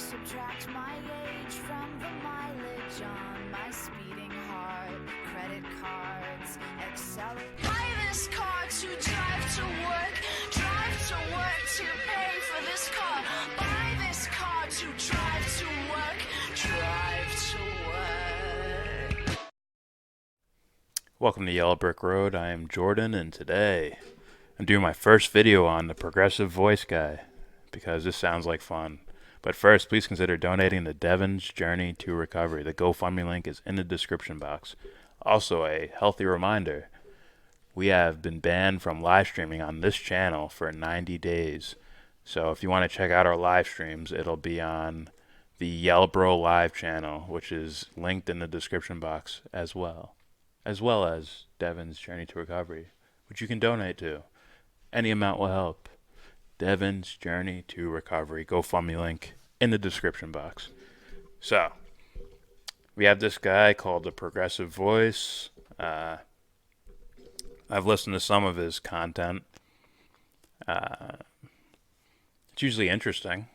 Subtract my age from the mileage on my speeding heart. Credit cards, accelerate. Buy this car to drive to work. Drive to work to pay for this car. Buy this car to drive to work. Drive to work. Welcome to Yellow Brick Road. I am Jordan, and today I'm doing my first video on the Progressive Voice Guy because this sounds like fun. But first, please consider donating to Devon's Journey to Recovery. The GoFundMe link is in the description box. Also, a healthy reminder, we have been banned from live streaming on this channel for 90 days. So if you want to check out our live streams, it'll be on the Yellow Bro Live channel, which is linked in the description box as well as Devon's Journey to Recovery, which you can donate to. Any amount will help. Devon's Journey to Recovery. GoFundMe link in the description box. So, we have this guy called the Progressive Voice. I've listened to some of his content. It's usually interesting.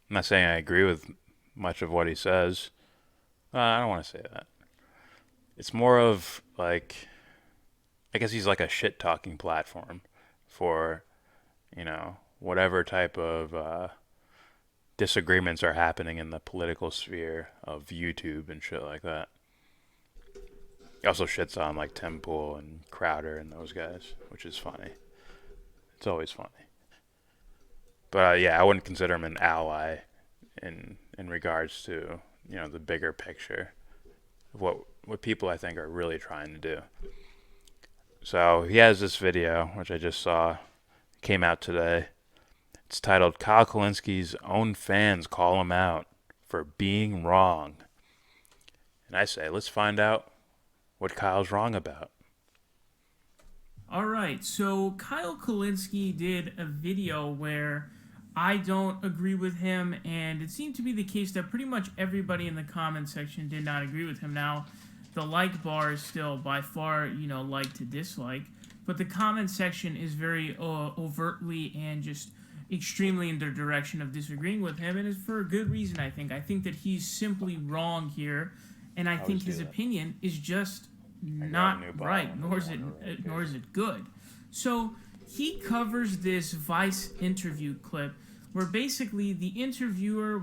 I'm not saying I agree with much of what he says. I don't want to say that. It's more of like, I guess he's like a shit-talking platform for, whatever type of disagreements are happening in the political sphere of YouTube and shit like that. He also shits on like Tim Pool and Crowder and those guys, which is funny. It's always funny. But yeah, I wouldn't consider him an ally in regards to, the bigger picture of what people I think are really trying to do. So he has this video, which I just saw, came out today. It's titled, Kyle Kulinski's own fans call him out for being wrong. And I say, let's find out what Kyle's wrong about. All right, so Kyle Kulinski did a video where I don't agree with him, and it seemed to be the case that pretty much everybody in the comment section did not agree with him. Now, the like bar is still by far, like to dislike, but the comment section is very overtly and just extremely in the direction of disagreeing with him, and it's for a good reason, I think. I think that he's simply wrong here, and I think his opinion is just not right, nor is it good. So he covers this Vice interview clip where basically the interviewer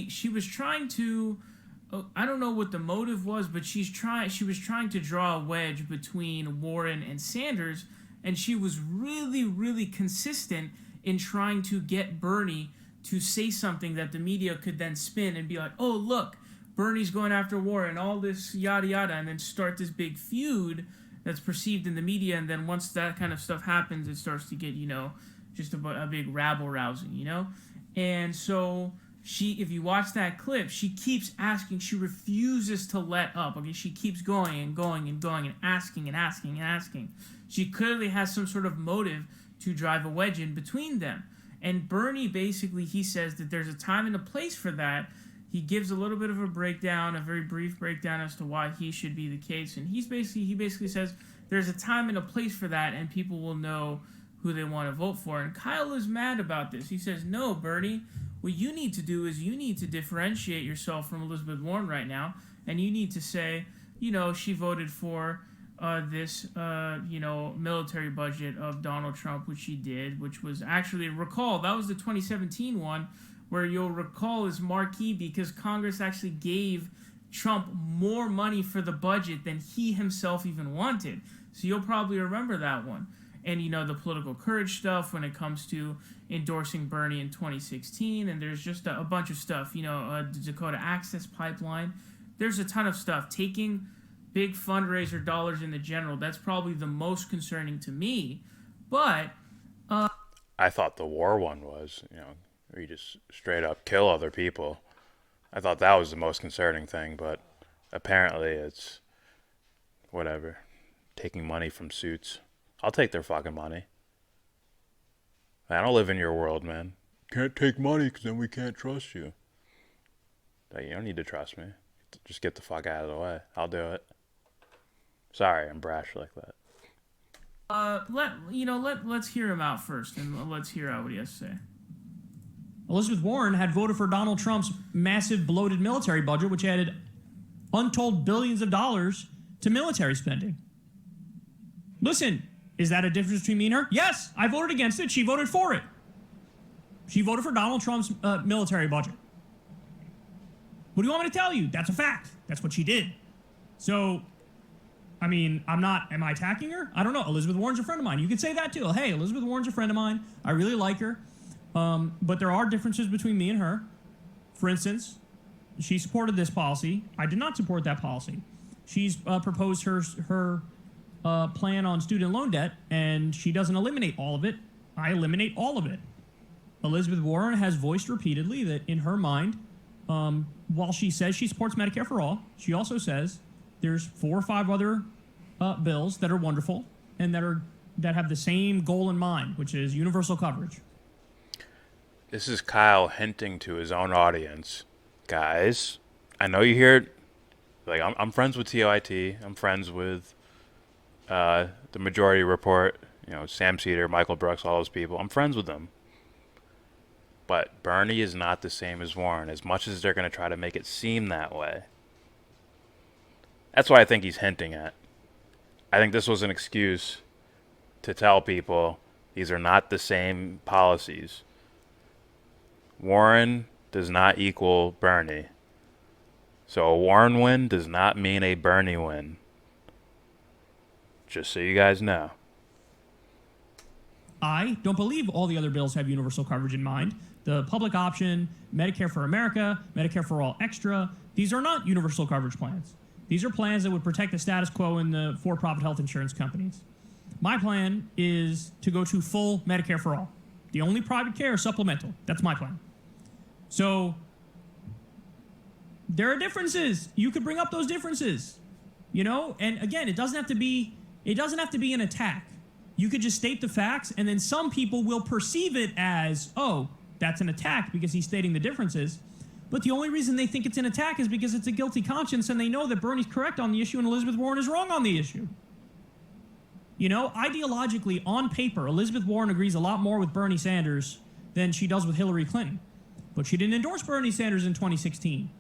she was trying to, I don't know what the motive was, but she was trying to draw a wedge between Warren and Sanders, and she was really, really consistent in trying to get Bernie to say something that the media could then spin and be like, oh, look, Bernie's going after Warren, all this yada yada, and then start this big feud that's perceived in the media, and then once that kind of stuff happens, it starts to get, just a big rabble-rousing, And so if you watch that clip, she keeps asking, she refuses to let up, okay? She keeps going and going and going and asking and asking and asking. She clearly has some sort of motive to drive a wedge in between them. And Bernie, basically, he says that there's a time and a place for that. He gives a little bit of a breakdown, a very brief breakdown as to why he should be the case. And he basically says there's a time and a place for that, and people will know who they want to vote for. And Kyle is mad about this. He says, no, Bernie, what you need to do is you need to differentiate yourself from Elizabeth Warren right now, and you need to say, she voted for this, military budget of Donald Trump, which she did, which was actually, recall, that was the 2017 one, where you'll recall is marquee because Congress actually gave Trump more money for the budget than he himself even wanted. So you'll probably remember that one. And, the political courage stuff when it comes to endorsing Bernie in 2016. And there's just a bunch of stuff, the Dakota Access Pipeline. There's a ton of stuff. Taking big fundraiser dollars in the general, that's probably the most concerning to me. But I thought the war one was, where you just straight up kill other people. I thought that was the most concerning thing, but apparently it's whatever. Taking money from suits. I'll take their fucking money. I don't live in your world, man. Can't take money because then we can't trust you. You don't need to trust me. Just get the fuck out of the way. I'll do it. Sorry, I'm brash like that. Let's hear him out first, and let's hear out what he has to say. Elizabeth Warren had voted for Donald Trump's massive bloated military budget, which added untold billions of dollars to military spending. Listen, is that a difference between me and her? Yes, I voted against it. She voted for it. She voted for Donald Trump's military budget. What do you want me to tell you? That's a fact. That's what she did. So, I mean, am I attacking her? I don't know. Elizabeth Warren's a friend of mine. You could say that too. Hey, Elizabeth Warren's a friend of mine. I really like her. But there are differences between me and her. For instance, she supported this policy. I did not support that policy. She's proposed her plan on student loan debt, and she doesn't eliminate all of it. I eliminate all of it. Elizabeth Warren has voiced repeatedly that in her mind, while she says she supports Medicare for all, she also says there's 4 or 5 other bills that are wonderful and that have the same goal in mind, which is universal coverage. This is Kyle hinting to his own audience. Guys, I know you hear it. Like, I'm friends with TOIT. I'm friends with the Majority Report. You know, Sam Cedar, Michael Brooks, all those people. I'm friends with them. But Bernie is not the same as Warren, as much as they're going to try to make it seem that way. That's what I think he's hinting at. I think this was an excuse to tell people these are not the same policies. Warren does not equal Bernie. So a Warren win does not mean a Bernie win. Just so you guys know. I don't believe all the other bills have universal coverage in mind. The public option, Medicare for America, Medicare for All Extra, these are not universal coverage plans. These are plans that would protect the status quo in the for-profit health insurance companies. My plan is to go to full Medicare for all. The only private care is supplemental. That's my plan. So there are differences. You could bring up those differences, you know? And again, it doesn't have to be an attack. You could just state the facts, and then some people will perceive it as, oh, that's an attack because he's stating the differences. But the only reason they think it's an attack is because it's a guilty conscience, and they know that Bernie's correct on the issue and Elizabeth Warren is wrong on the issue. You know, ideologically, on paper, Elizabeth Warren agrees a lot more with Bernie Sanders than she does with Hillary Clinton. But she didn't endorse Bernie Sanders in 2016.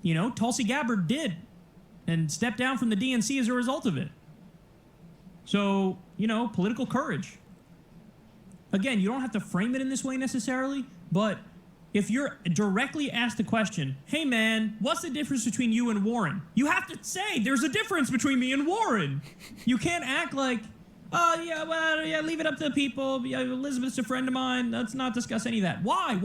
You know, Tulsi Gabbard did, and stepped down from the DNC as a result of it. So, you know, political courage. Again, you don't have to frame it in this way necessarily, but if you're directly asked the question, hey man, what's the difference between you and Warren? You have to say, there's a difference between me and Warren. You can't act like, oh yeah, well, yeah, leave it up to the people. Yeah, Elizabeth's a friend of mine. Let's not discuss any of that. Why?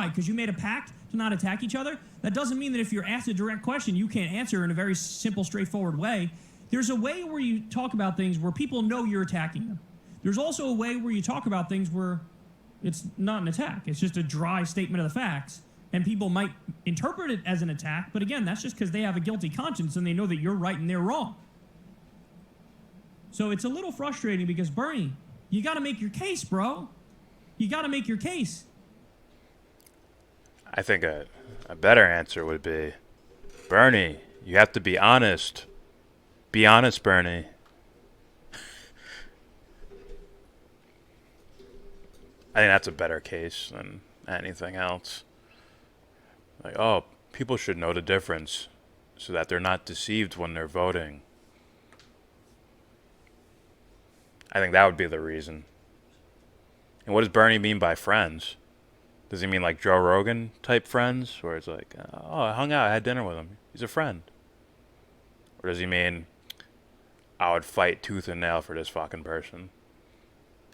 Because you made a pact to not attack each other? That doesn't mean that if you're asked a direct question, you can't answer in a very simple, straightforward way. There's a way where you talk about things where people know you're attacking them. There's also a way where you talk about things where it's not an attack. It's just a dry statement of the facts. And people might interpret it as an attack, but again, that's just because they have a guilty conscience and they know that you're right and they're wrong. So it's a little frustrating because, Bernie, you got to make your case, bro. You got to make your case. I think a better answer would be, Bernie, you have to be honest. Be honest, Bernie. I think that's a better case than anything else. Like, oh, people should know the difference so that they're not deceived when they're voting. I think that would be the reason. And what does Bernie mean by friends? Does he mean like Joe Rogan type friends? Where it's like, oh, I hung out, I had dinner with him. He's a friend. Or does he mean, I would fight tooth and nail for this fucking person?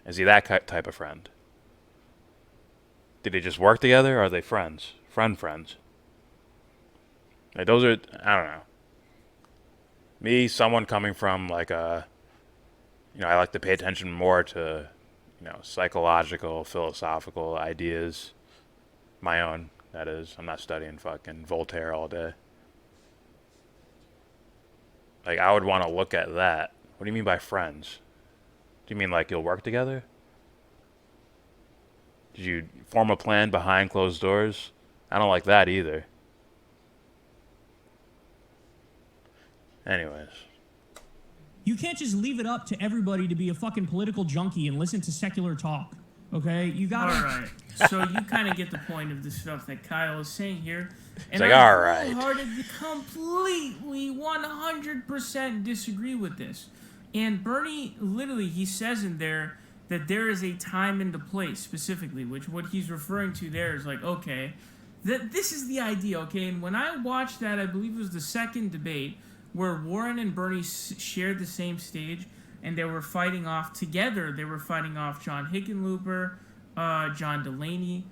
Is he that type of friend? Did they just work together, or are they friends? Friends. Like, those are, I don't know. Me, someone coming from like a, you know, I like to pay attention more to, you know, psychological, philosophical ideas. My own, that is. I'm not studying fucking Voltaire all day. Like, I would want to look at that. What do you mean by friends? Do you mean like you'll work together? Did you form a plan behind closed doors? I don't like that either. Anyways. You can't just leave it up to everybody to be a fucking political junkie and listen to secular talk. Okay, you got All right. So you kind of get the point of the stuff that Kyle is saying here. And like, I all right. wholeheartedly, completely, 100% disagree with this. And Bernie, literally, he says in there that there is a time and a place specifically, which what he's referring to there is like, okay, this is the idea, okay? And when I watched that, I believe it was the second debate where Warren and Bernie shared the same stage, and they were fighting off together. They were fighting off John Hickenlooper, John Delaney,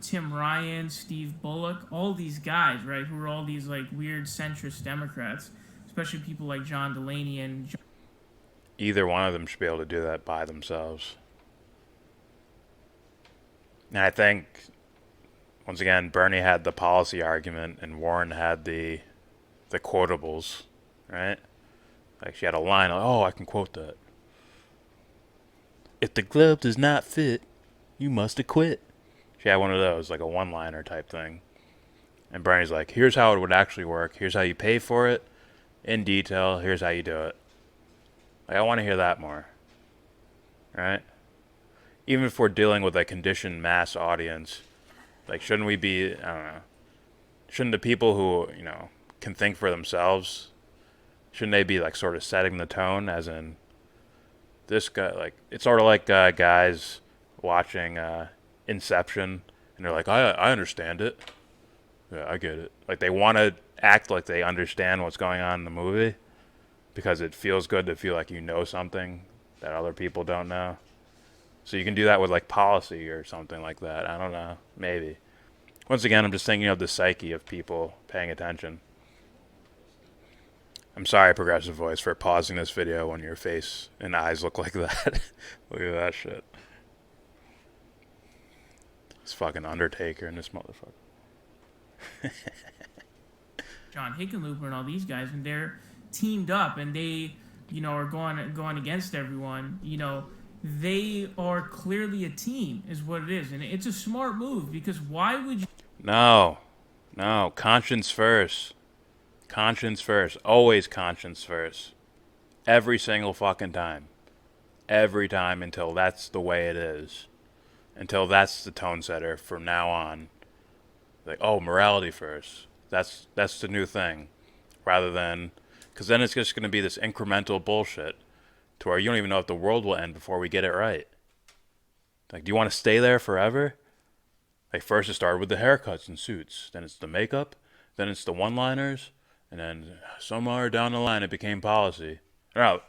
Tim Ryan, Steve Bullock, all these guys, right, who were all these like weird centrist Democrats, especially people like John Delaney and Either one of them should be able to do that by themselves. And I think, once again, Bernie had the policy argument and Warren had the quotables, right? Like she had a line, like, oh, I can quote that. If the glove does not fit, you must acquit. She had one of those, like a one-liner type thing. And Bernie's like, here's how it would actually work. Here's how you pay for it in detail. Here's how you do it. Like, I want to hear that more. Right? Even if we're dealing with a conditioned mass audience, like, shouldn't we be, I don't know, shouldn't the people who, you know, can think for themselves, shouldn't they be, like, sort of setting the tone, as in, this guy, like, it's sort of like guys watching Inception, and they're like, I understand it. Yeah, I get it. Like, they want to act like they understand what's going on in the movie, because it feels good to feel like you know something that other people don't know. So you can do that with like policy or something like that. I don't know. Maybe. Once again, I'm just thinking of the psyche of people paying attention. I'm sorry, Progressive Voice, for pausing this video when your face and eyes look like that. Look at that shit. This fucking Undertaker and this motherfucker. John Hickenlooper and all these guys, and they're teamed up and they, you know, are going against everyone. You know, they are clearly a team, is what it is, and it's a smart move because why would you? No, conscience first. Conscience first. Always conscience first. Every single fucking time. Every time until that's the way it is. Until that's the tone setter from now on. Like, oh, morality first. That's the new thing. Rather than, because then it's just going to be this incremental bullshit to where you don't even know if the world will end before we get it right. Like, do you want to stay there forever? Like, first it started with the haircuts and suits. Then it's the makeup. Then it's the one-liners. And then somewhere down the line it became policy. No,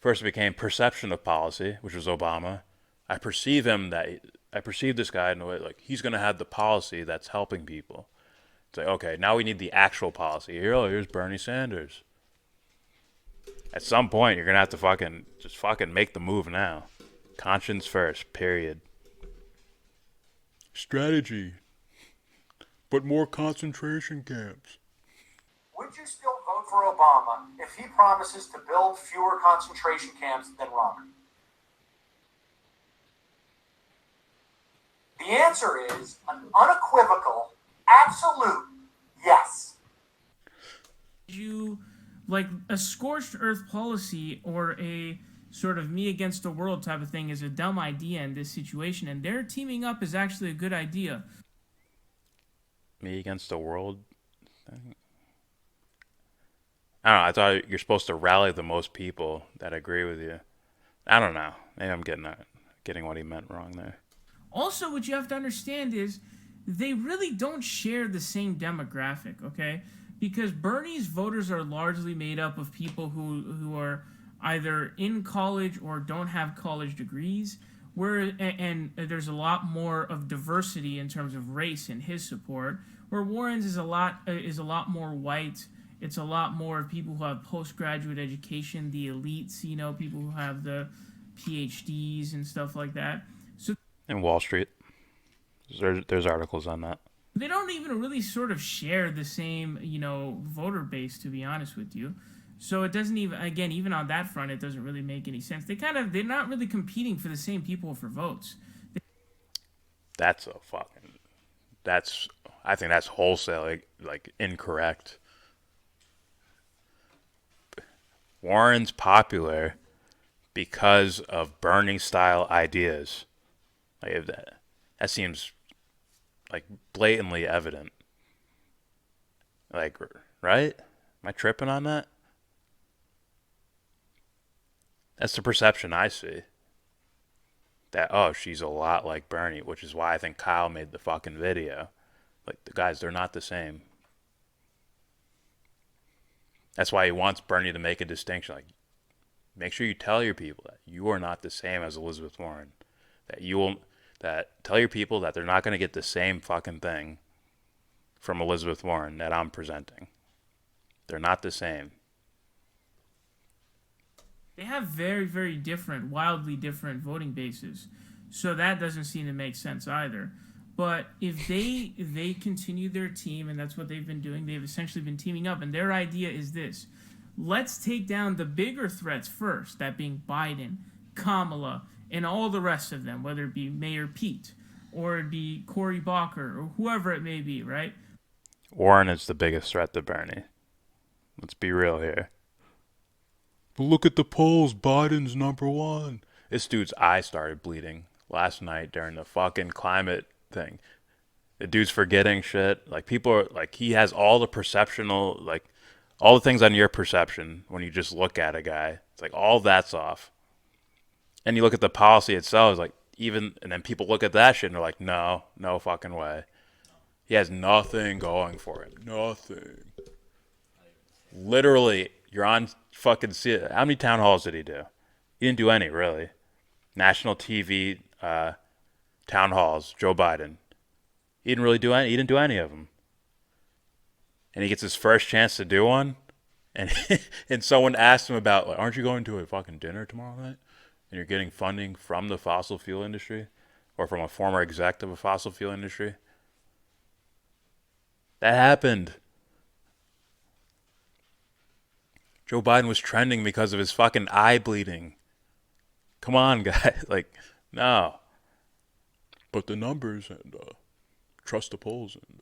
first it became perception of policy, which was Obama. I perceive this guy in a way like he's going to have the policy that's helping people. It's like, okay, now we need the actual policy. Here's Bernie Sanders. At some point, you're going to have to fucking make the move now. Conscience first, period. Strategy. But more concentration camps. Would you still vote for Obama if he promises to build fewer concentration camps than Robert? The answer is an unequivocal, absolute yes. You like a scorched earth policy or a sort of me against the world type of thing is a dumb idea in this situation, and their teaming up is actually a good idea. Me against the world thing? I don't know. I thought you're supposed to rally the most people that agree with you. I don't know. Maybe I'm getting what he meant wrong there. Also, what you have to understand is they really don't share the same demographic, okay? Because Bernie's voters are largely made up of people who are either in college or don't have college degrees, and there's a lot more of diversity in terms of race in his support, where Warren's is a lot more white. It's a lot more of people who have postgraduate education, the elites, you know, people who have the PhDs and stuff like that. So in Wall Street, there's articles on that. They don't even really sort of share the same, you know, voter base, to be honest with you. So it doesn't even on that front, it doesn't really make any sense. They're not really competing for the same people for votes. I think that's wholesale, like incorrect. Warren's popular because of Bernie-style ideas. Like if that seems like blatantly evident. Like, right? Am I tripping on that? That's the perception I see. That, oh, she's a lot like Bernie, which is why I think Kyle made the fucking video. Like, the guys, they're not the same. That's why he wants Bernie to make a distinction. Like, make sure you tell your people that you are not the same as Elizabeth Warren. Tell your people that they're not going to get the same fucking thing from Elizabeth Warren that I'm presenting. They're not the same. They have very, very different, wildly different voting bases. So that doesn't seem to make sense either. But if they continue their team, and that's what they've been doing, they've essentially been teaming up, and their idea is this. Let's take down the bigger threats first, that being Biden, Kamala, and all the rest of them, whether it be Mayor Pete, or it be Cory Booker, or whoever it may be, right? Warren is the biggest threat to Bernie. Let's be real here. But look at the polls. Biden's #1. This dude's eye started bleeding last night during the fucking climate thing. The dude's forgetting shit. Like, people are, like, he has all the perceptional, like, all the things on your perception when you just look at a guy. It's like, all that's off. And you look at the policy itself, it's like, and then people look at that shit and they're like, no fucking way. He has nothing going for him. Nothing. Literally, you're on fucking... How many town halls did he do? He didn't do any, really. National TV town halls, Joe Biden. He didn't really do any. He didn't do any of them. And he gets his first chance to do one. And and someone asked him about, like, aren't you going to a fucking dinner tomorrow night? And you're getting funding from the fossil fuel industry? Or from a former exec of a fossil fuel industry? That happened. Joe Biden was trending because of his fucking eye bleeding. Come on, guys. Like, no. But the numbers and trust the polls. And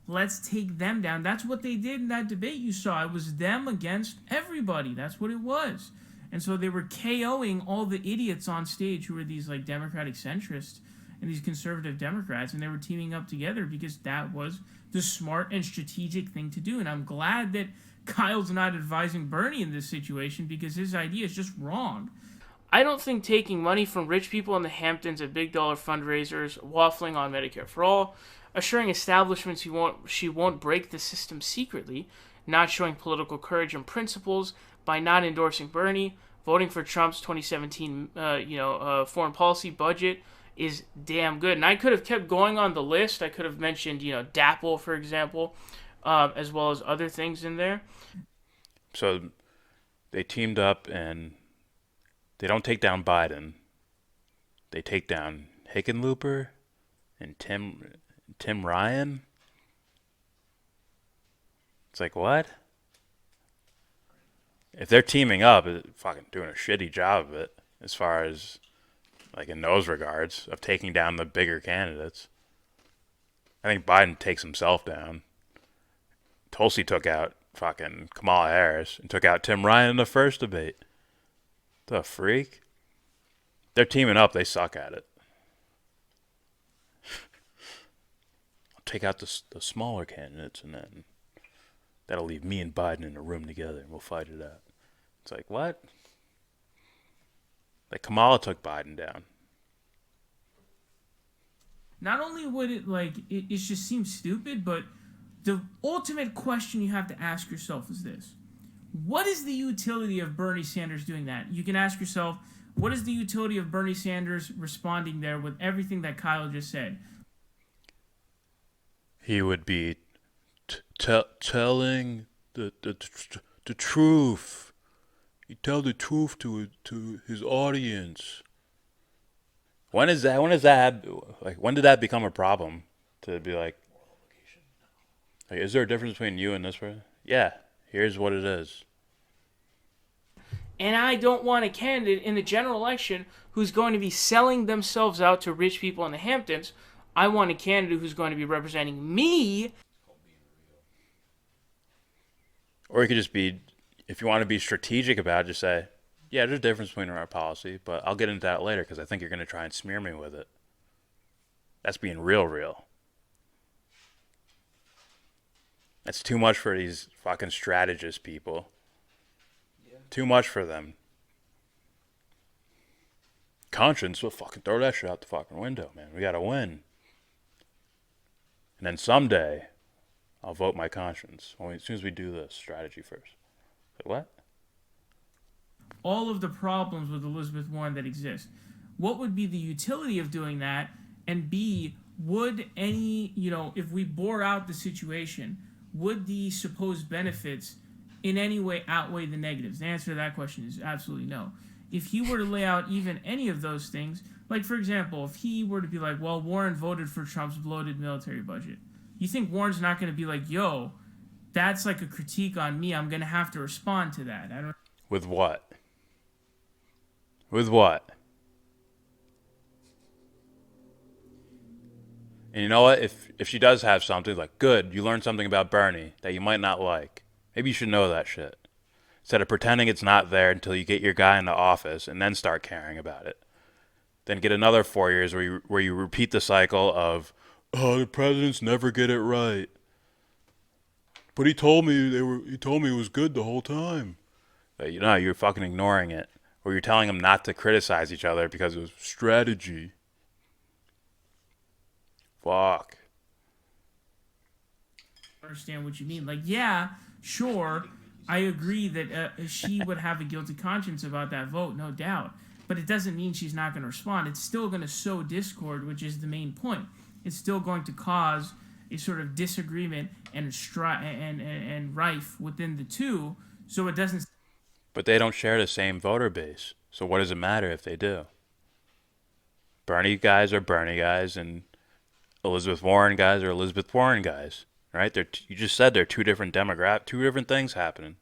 Let's take them down. That's what they did in that debate you saw. It was them against everybody. That's what it was. And so they were KOing all the idiots on stage who were these, like, Democratic centrists and these conservative Democrats, and they were teaming up together because that was the smart and strategic thing to do. And I'm glad that Kyle's not advising Bernie in this situation because his idea is just wrong. I don't think taking money from rich people in the Hamptons at big dollar fundraisers, waffling on Medicare for All, assuring establishments she won't break the system secretly, not showing political courage and principles by not endorsing Bernie, voting for Trump's 2017 foreign policy budget is damn good. And I could have kept going on the list. I could have mentioned, DAPL, for example, as well as other things in there. So they teamed up and they don't take down Biden. They take down Hickenlooper and Tim Ryan. It's like, what? If they're teaming up, they're fucking doing a shitty job of it as far as, like, in those regards of taking down the bigger candidates. I think Biden takes himself down. Tulsi took out fucking Kamala Harris and took out Tim Ryan in the first debate. The freak? They're teaming up. They suck at it. I'll take out the smaller candidates and then that'll leave me and Biden in a room together and we'll fight it out. It's like, what? Like, Kamala took Biden down. Not only would it just seems stupid, but the ultimate question you have to ask yourself is this. What is the utility of Bernie Sanders doing that? You can ask yourself, what is the utility of Bernie Sanders responding there with everything that Kyle just said? He would be telling the truth. He'd tell the truth to his audience. When did that become a problem? To be like, is there a difference between you and this person? Yeah, here's what it is. And I don't want a candidate in the general election who's going to be selling themselves out to rich people in the Hamptons. I want a candidate who's going to be representing me. Or it could just be, if you want to be strategic about it, just say, Yeah, there's a difference between our policy, but I'll get into that later because I think you're going to try and smear me with it. That's being real. That's too much for these fucking strategist people. Yeah. Too much for them. Conscience, we'll fucking throw that shit out the fucking window, man. We gotta win. And then someday, I'll vote my conscience. As soon as we do this strategy first. Like, what? All of the problems with Elizabeth Warren that exist. What would be the utility of doing that? And B, would any, if we bore out the situation, would the supposed benefits in any way outweigh the negatives? The answer to that question is absolutely no. If he were to lay out even any of those things, like, for example, if he were to be like, well, Warren voted for Trump's bloated military budget, you think Warren's not going to be like, yo, that's like a critique on me. I'm going to have to respond to that. I don't. With what? With what? And you know what? If she does have something, like, good, you learned something about Bernie that you might not like. Maybe you should know that shit. Instead of pretending it's not there until you get your guy in the office and then start caring about it. Then get another 4 years where you repeat the cycle of, oh, the presidents never get it right. But he told me it was good the whole time. But you're fucking ignoring it. Or you're telling them not to criticize each other because it was strategy. Fuck. I understand what you mean. Like, yeah, sure, I agree that she would have a guilty conscience about that vote, no doubt. But it doesn't mean she's not going to respond. It's still going to sow discord, which is the main point. It's still going to cause a sort of disagreement and rife within the two, so it doesn't. But they don't share the same voter base. So what does it matter if they do? Bernie guys are Bernie guys, and Elizabeth Warren guys are Elizabeth Warren guys. Right? You just said they're two different two different things happening.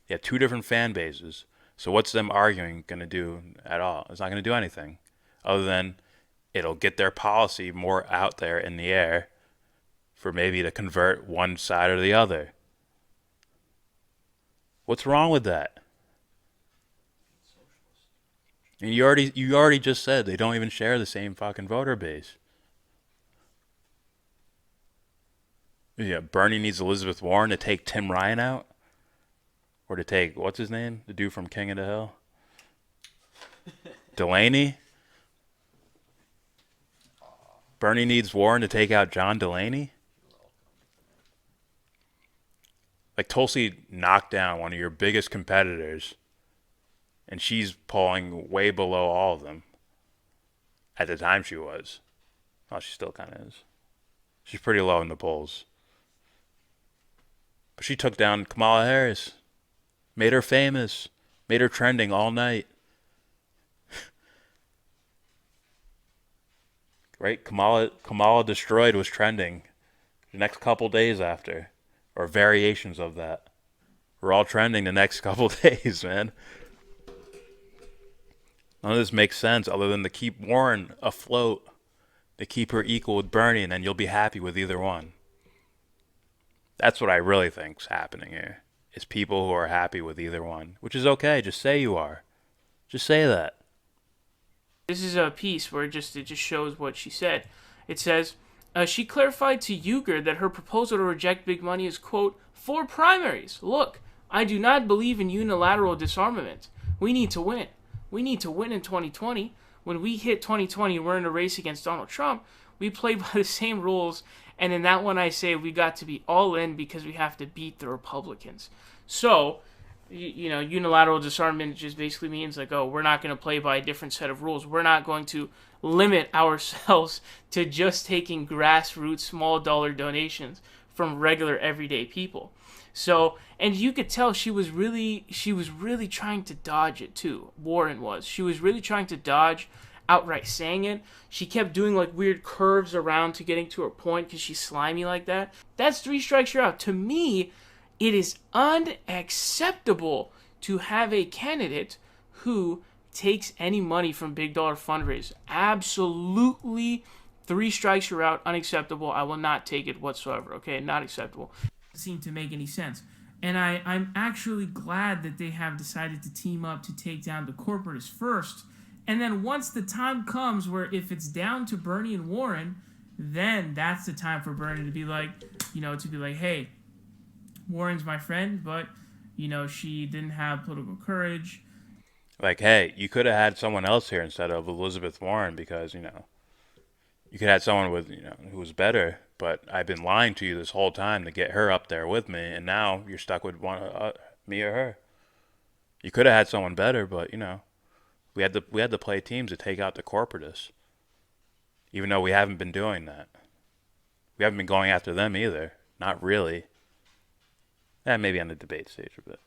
You have two different fan bases. So what's them arguing going to do at all? It's not going to do anything other than it'll get their policy more out there in the air for maybe to convert one side or the other. What's wrong with that? And you already just said they don't even share the same fucking voter base. Yeah, Bernie needs Elizabeth Warren to take Tim Ryan out? Or to take, what's his name? The dude from King of the Hill? Delaney? Bernie needs Warren to take out John Delaney? Like, Tulsi knocked down one of your biggest competitors, and she's polling way below all of them. At the time she was. Well, she still kind of is. She's pretty low in the polls. But she took down Kamala Harris. Made her famous. Made her trending all night. Right? Kamala Destroyed was trending the next couple days after. Or variations of that. We're all trending the next couple days, man. None of this makes sense other than to keep Warren afloat. To keep her equal with Bernie, and then you'll be happy with either one. That's what I really think's happening here. Is people who are happy with either one. Which is okay. Just say you are. Just say that. This is a piece where it just shows what she said. It says, she clarified to Uyghur that her proposal to reject big money is, quote, for primaries. Look, I do not believe in unilateral disarmament. We need to win. We need to win in 2020. When we hit 2020 and we're in a race against Donald Trump, we play by the same rules. And in that one, I say we got to be all in because we have to beat the Republicans. So, unilateral disarmament just basically means like, oh, we're not going to play by a different set of rules. We're not going to limit ourselves to just taking grassroots small dollar donations from regular everyday people. So, and you could tell she was really trying to dodge it too. Warren was. She was really trying to dodge outright saying it. She kept doing like weird curves around to getting to her point because she's slimy like that. That's 3 strikes you're out. To me, it is unacceptable to have a candidate who takes any money from big dollar fundraisers. Absolutely 3 strikes you're out. Unacceptable. I will not take it whatsoever. Okay, not acceptable. Seem to make any sense. And I'm actually glad that they have decided to team up to take down the corporatists first. And then once the time comes where if it's down to Bernie and Warren, then that's the time for Bernie to be like, hey, Warren's my friend, but, she didn't have political courage. Like, hey, you could have had someone else here instead of Elizabeth Warren because, you could have had someone with, who was better, but I've been lying to you this whole time to get her up there with me, and now you're stuck with me or her. You could have had someone better, but, we had to play teams to take out the corporatists, even though we haven't been doing that. We haven't been going after them either. Not really. Maybe on the debate stage a bit.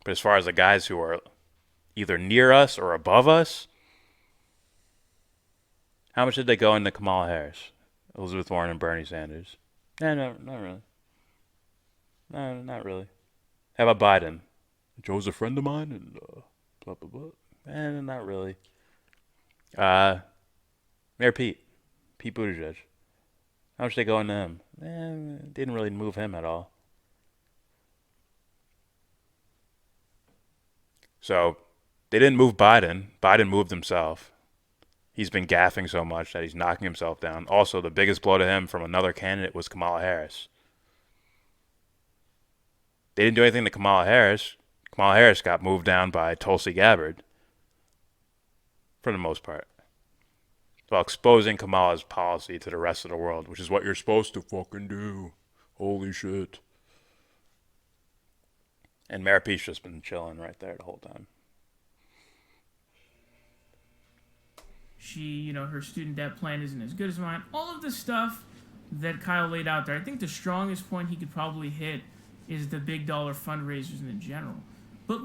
But as far as the guys who are either near us or above us, how much did they go into Kamala Harris, Elizabeth Warren, and Bernie Sanders? No, not really. No, not really. How about Biden? Joe's a friend of mine, and blah, blah, blah. Not really. Mayor Pete Buttigieg. How much did they go into him? Didn't really move him at all. So, they didn't move Biden. Biden moved himself. He's been gaffing so much that he's knocking himself down. Also, the biggest blow to him from another candidate was Kamala Harris. They didn't do anything to Kamala Harris. Kamala Harris got moved down by Tulsi Gabbard. For the most part. While exposing Kamala's policy to the rest of the world, which is what you're supposed to fucking do. Holy shit. And Mayor Pete's just been chilling right there the whole time. She, her student debt plan isn't as good as mine. All of the stuff that Kyle laid out there, I think the strongest point he could probably hit is the big dollar fundraisers in general. But,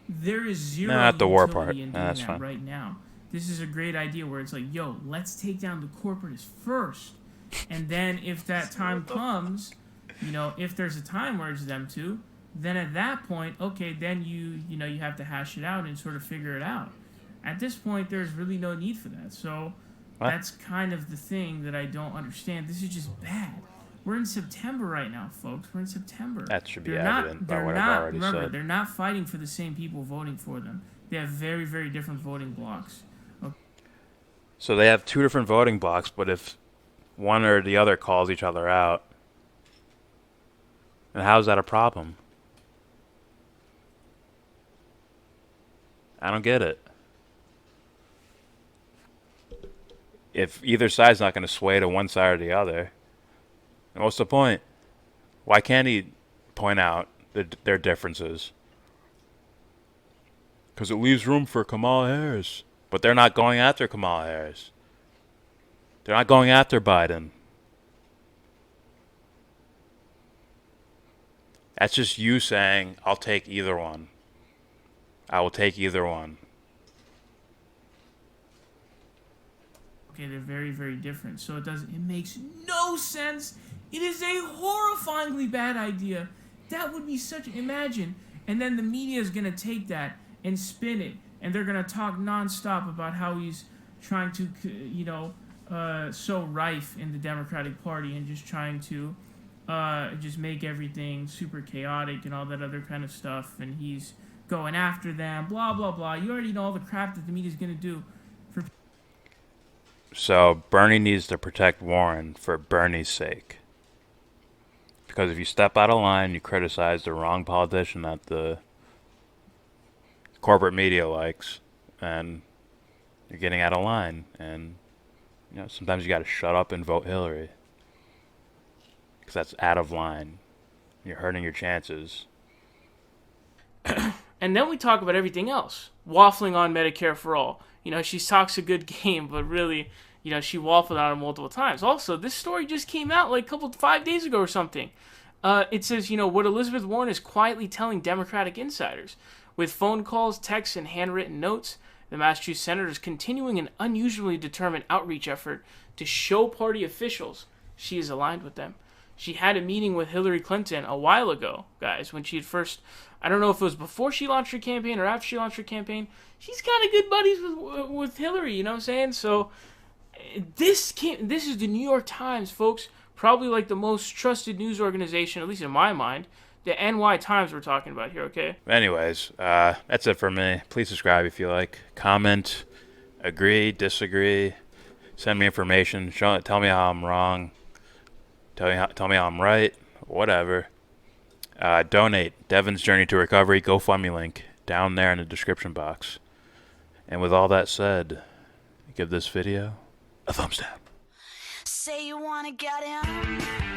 there is zero not the war part. in doing That's that fine. right now. This is a great idea where it's like, yo, let's take down the corporatists first. And then if that time comes, if there's a time where it's them two, then at that point, okay, then you have to hash it out and sort of figure it out. At this point, there's really no need for that. So that's kind of the thing that I don't understand. This is just bad. We're in September right now, folks. We're in September. That should be evident by what I've already said. They're not fighting for the same people voting for them. They have very, very different voting blocks. Okay. So they have two different voting blocks, but if one or the other calls each other out, then how is that a problem? I don't get it. If either side's not going to sway to one side or the other, then what's the point? Why can't he point out their differences? Because it leaves room for Kamala Harris. But they're not going after Kamala Harris. They're not going after Biden. That's just you saying, I'll take either one. I will take either one. Okay, they're very, very different. So it makes no sense. It is a horrifyingly bad idea. That would be imagine. And then the media is going to take that and spin it. And they're going to talk nonstop about how he's trying to, sow rife in the Democratic Party and just trying to just make everything super chaotic and all that other kind of stuff. And he's going after them, blah, blah, blah. You already know all the crap that the media's going to do. So Bernie needs to protect Warren for Bernie's sake. Because if you step out of line, you criticize the wrong politician that the corporate media likes, and you're getting out of line. And sometimes you got to shut up and vote Hillary, because that's out of line. You're hurting your chances. And then we talk about everything else, waffling on Medicare for all. She talks a good game, but really, she waffled on it multiple times. Also, this story just came out 5 days ago or something. It says, what Elizabeth Warren is quietly telling Democratic insiders. With phone calls, texts, and handwritten notes, the Massachusetts senator is continuing an unusually determined outreach effort to show party officials she is aligned with them. She had a meeting with Hillary Clinton a while ago, guys, when she had first, I don't know if it was before she launched her campaign or after she launched her campaign. She's kind of good buddies with Hillary, you know what I'm saying? So this is the New York Times, folks, probably the most trusted news organization, at least in my mind, The NY Times we're talking about here, okay? Anyways, that's it for me. Please subscribe if you like. Comment, agree, disagree, send me information. Tell me how I'm wrong. Tell me how I'm right. Whatever. Donate. Devon's Journey to Recovery. GoFundMe link down there in the description box. And with all that said, give this video a thumbs down. Say you wanna get in.